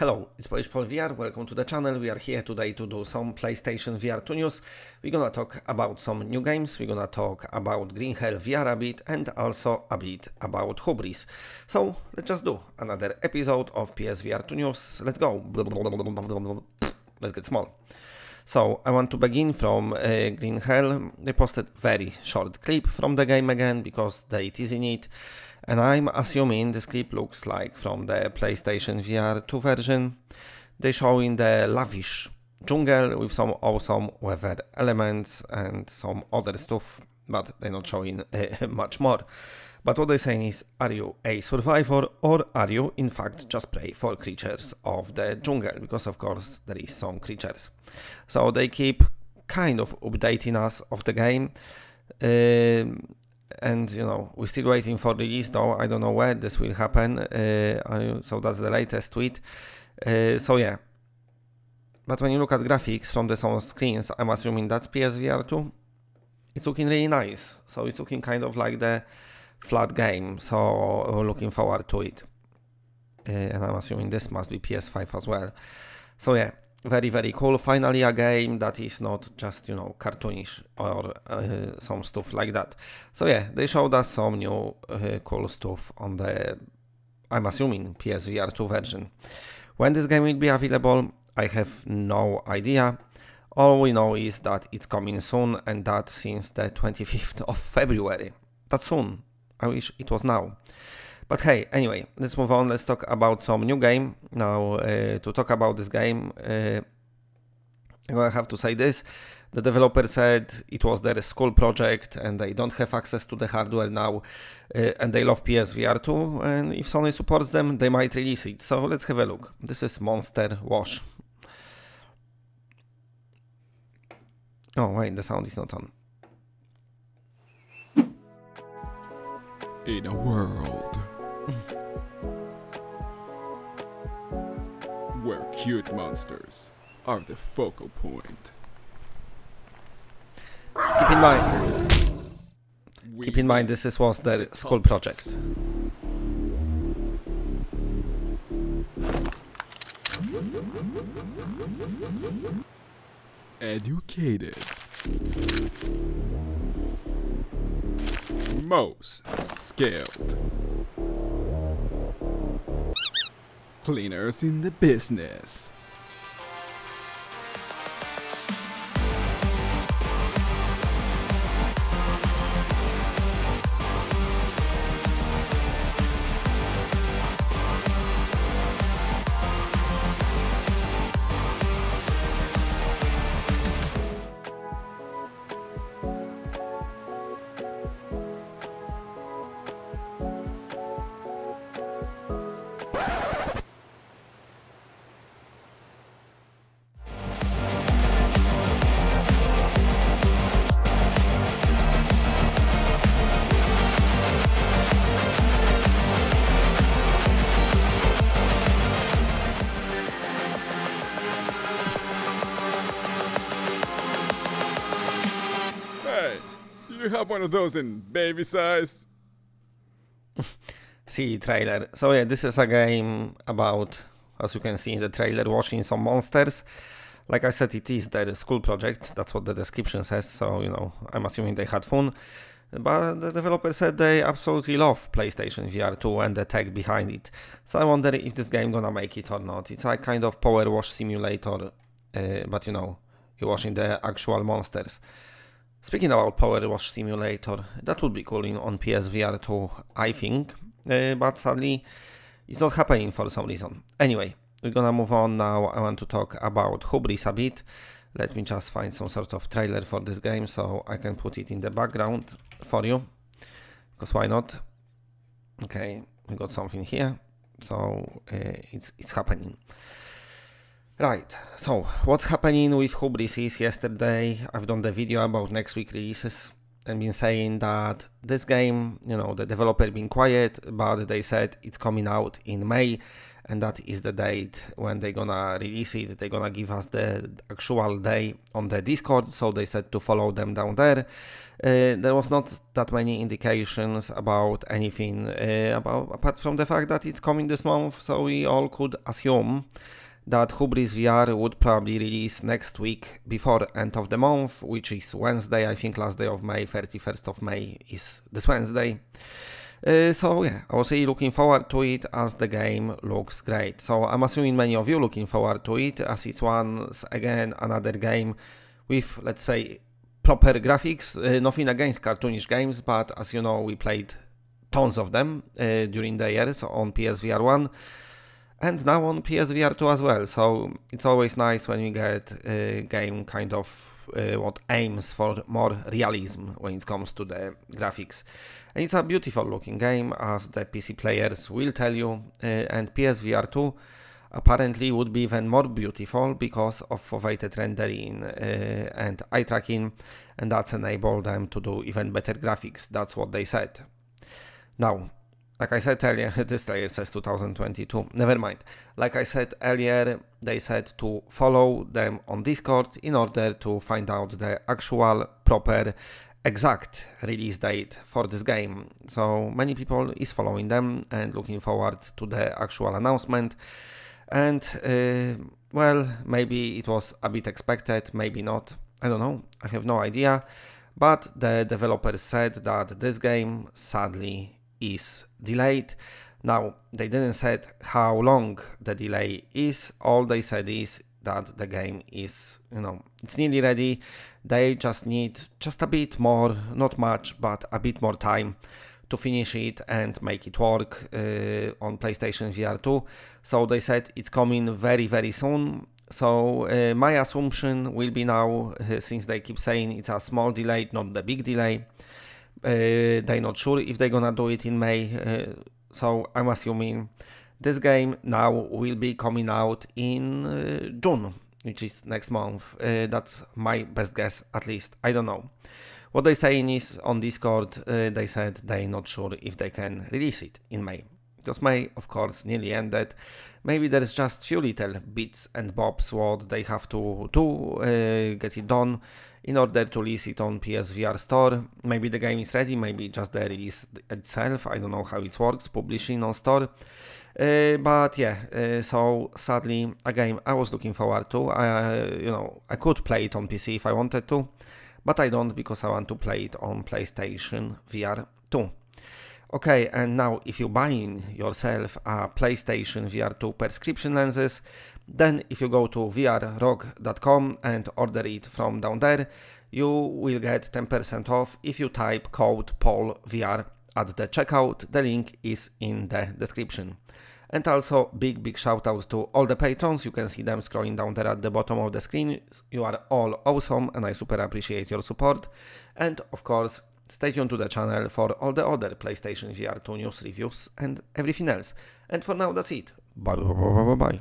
Hello, it's PSVR, welcome to the channel. We are here today to do some PlayStation VR2 news. We're gonna talk about some new games, we're gonna talk about Green Hell VR a bit, and also a bit about Hubris. So, let's just do another episode of PSVR2 news. Let's go. Let's get small. So, I want to begin from Green Hell. They posted very short clip from the game again, because they teasing it. And I'm assuming this clip looks like from the PlayStation VR2 version. They show in the lavish jungle with some awesome weather elements and some other stuff, but they're not showing much more. But what they're saying is, are you a survivor or are you in fact just prey for creatures of the jungle? Because of course there is some creatures. So they keep kind of updating us of the game. And you know, we're still waiting for the release though. I don't know where this will happen. So that's the latest tweet. So yeah. But when you look at graphics from the Sony screens, I'm assuming that's PSVR2. It's looking really nice. So it's looking kind of like the flat game. So we're looking forward to it. And I'm assuming this must be PS5 as well. So yeah. Very, very cool. Finally a game that is not just, you know, cartoonish or some stuff like that. So yeah, they showed us some new cool stuff on the, I'm assuming, PSVR2 version. When this game will be available, I have no idea. All we know is that it's coming soon, and that since the 25th of February. That's soon. I wish it was now. But hey, anyway, let's move on. Let's talk about some new game. Now, to talk about this game, I have to say this. The developer said it was their school project and they don't have access to the hardware now, and they love PSVR2, and if Sony supports them, they might release it. So let's have a look. This is Monster Wash. Oh wait, the sound is not on. In a world where cute monsters are the focal point. Keep in mind this was their school project. Educated. Most skilled. Cleaners in the business. You have one of those in baby size? See trailer. So yeah, this is a game about, as you can see in the trailer, washing some monsters. Like I said, it is their school project. That's what the description says. So, you know, I'm assuming they had fun. But the developer said they absolutely love PlayStation VR2 and the tech behind it. So I wonder if this game gonna make it or not. It's a kind of power wash simulator, but you know, you're washing the actual monsters. Speaking about Power Wash Simulator, that would be cool on PSVR2, I think, but sadly, it's not happening for some reason. Anyway, we're gonna move on now. I want to talk about Hubris a bit. Let me just find some sort of trailer for this game so I can put it in the background for you, because why not? Okay, we got something here, so it's happening. Right, so what's happening with Hubris is yesterday I've done the video about next week releases. and been saying that this game, the developer been quiet, but they said it's coming out in May, and that is the date when they're gonna release it. They're gonna give us the actual day on the Discord, so they said to follow them down there. There was not that many indications about anything apart from the fact that it's coming this month, so we all could assume that Hubris VR would probably release next week before end of the month, which is Wednesday. I think last day of May, 31st of May is this Wednesday. So yeah, I was really looking forward to it as the game looks great. So I'm assuming many of you looking forward to it, as it's once again another game with, let's say, proper graphics. Nothing against cartoonish games, but as you know, we played tons of them during the years on PSVR1 and now on PSVR2 as well. So it's always nice when you get a game kind of what aims for more realism when it comes to the graphics. And it's a beautiful looking game, as the PC players will tell you, and PSVR2 apparently would be even more beautiful because of foveated rendering and eye tracking, and that's enabled them to do even better graphics. That's what they said. Now, like I said earlier, this trailer says 2022. Never mind. Like I said earlier, they said to follow them on Discord in order to find out the actual, proper, exact release date for this game. So many people is following them and looking forward to the actual announcement. And, well, maybe it was a bit expected, maybe not. I don't know. I have no idea. But the developers said that this game, sadly, is delayed. Now, they didn't say how long the delay is. All they said is that the game is, it's nearly ready. They just need just a bit more, not much, but a bit more time to finish it and make it work on PlayStation VR2. So they said it's coming very, very soon. So my assumption will be now, since they keep saying it's a small delay, not the big delay, they're not sure if they're gonna do it in May, so I'm assuming this game now will be coming out in June, which is next month. That's my best guess, at least. I don't know. What they're saying is on Discord, they said they're not sure if they can release it in May. Because May, of course, nearly ended. Maybe there's just few little bits and bobs what they have to do, get it done in order to release it on PSVR store. Maybe the game is ready, maybe just the release itself. I don't know how it works, publishing on store. But yeah, so sadly, a game I was looking forward to. I could play it on PC if I wanted to, but I don't, because I want to play it on PlayStation VR 2. Okay, and now if you're buying yourself a PlayStation VR2 prescription lenses, then if you go to vrrock.com and order it from down there, you will get 10% off if you type code PaulVR at the checkout. The link is in the description. And also big shout out to all the patrons. You can see them scrolling down there at the bottom of the screen. You are all awesome and I super appreciate your support. And of course, stay tuned to the channel for all the other PlayStation VR2 news, reviews and everything else. And for now, that's it. Bye.